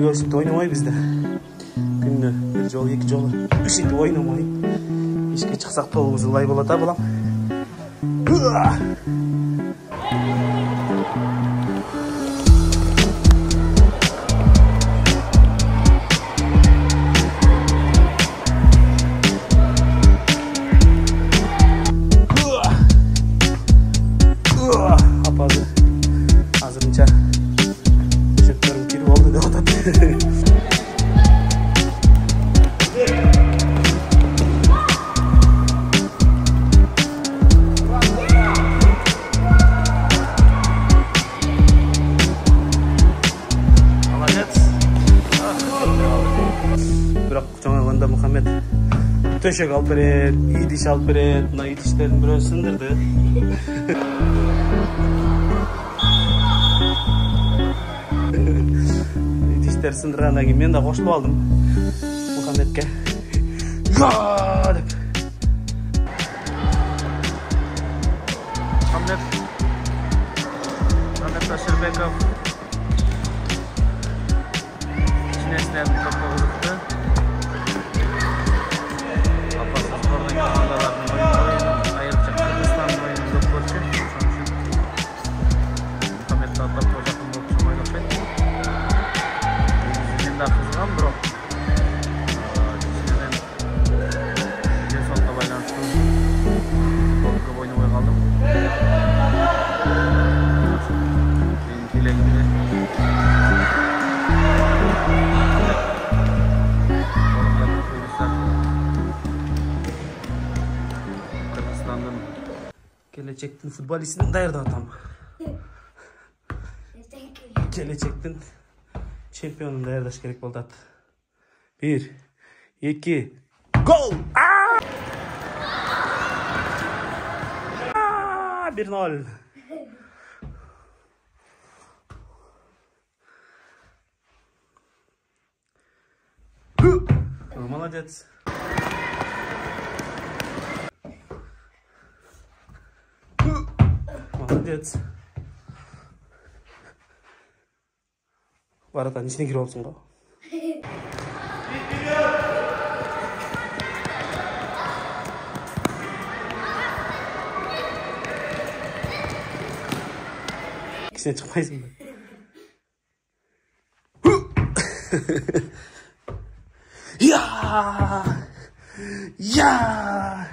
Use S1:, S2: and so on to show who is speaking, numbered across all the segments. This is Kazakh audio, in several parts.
S1: күнүгө ушинтип ойнобойбуз да. Күнүнө бир жолу, эки жолу ушинтип ойномой ишке чыксак тобубуз улай болот а балам. Азырынча жүктөрүм кирип болду деп атат. Бирок жоңойгондо Мухаммед төшөк алып берет, идиш алып берет. Мына идиштердин бирөөсү сындырды. İdişler sındırana gibi ben de koşup aldım Muhammed'e. Ya деп. Muhammed Aşırbekov çinesine bir topu vurdu. Apasız kordan komandalarının oyunu ayırıcı Kırgızistan'ın oyunu yok koşu. Muhammed de atlap kocaktım bu oyunu oyunu. Daha kızgın bro. Kişiden video sonuna baylanıştı. Korku oynamaya kaldım. Benim dileğimde Korkuların koymuşlar. Kırgızistan'ın gelecektin futbolistini dayırdı atam. Gelecektin Çempiyonun dayardaş gerek boldu at. 1, 2, gol! 1-0. Молодец. Молодец. Varadan içine gir olsun da. İkisine çıkmayız mı? Ya! Ya!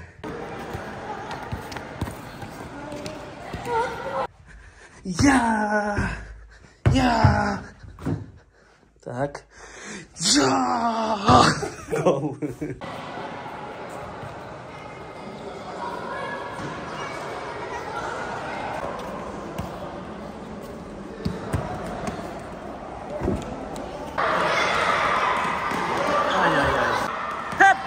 S1: Ya! Ya! Так. Ja! Gol. Ay ay ay. Hep.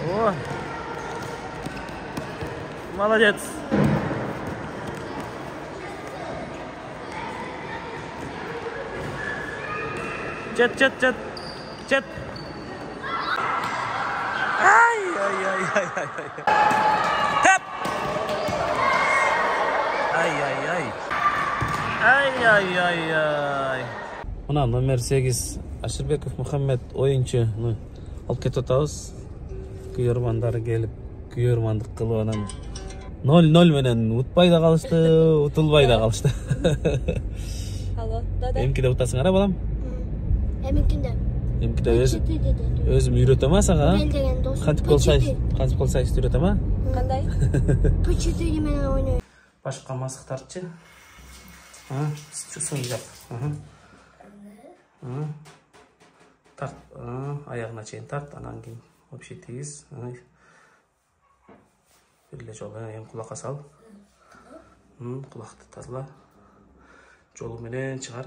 S1: О, молодец. Чет. Ай. Теп. Ай. Мына номер 8 Ашырбеков Мухаммед ойынчуну алып кетип атабыз. Күйөрмандары келип, күйөрмандык кылып анан 0-0 менен утпай да калышты, утулбай да калышты.
S2: Алло, дада.
S1: Эмкиде утасыңар, балам?
S2: Эмкиде.
S1: Эмкиде өзүм үйрөтөм сага. Кантип кылсайсыз үйрөтөм.
S2: Кандай? P4 менен ойнойм.
S1: Башка масыктарчы? Сын жап. Тарт, аягына чейин тарт, анан кийин вообще тегиз. Бир жолу эми кулакка сал. Кулакты тазала. Жолу менен чыгар.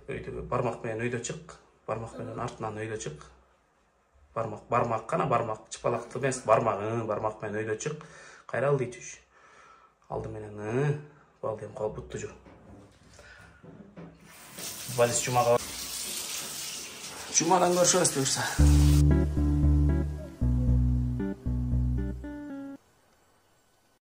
S1: Өйдө бармак менен өйдө чык. Бармак менен артынан өйдө чык. Бармак гана бармак. Чыпалакты эмес, бармак менен өйдө чык. Кайра алды түш. Алды менен балды эми кол бутту жу. Валис жумаға. Жумадан көрüşөбүз буюрса.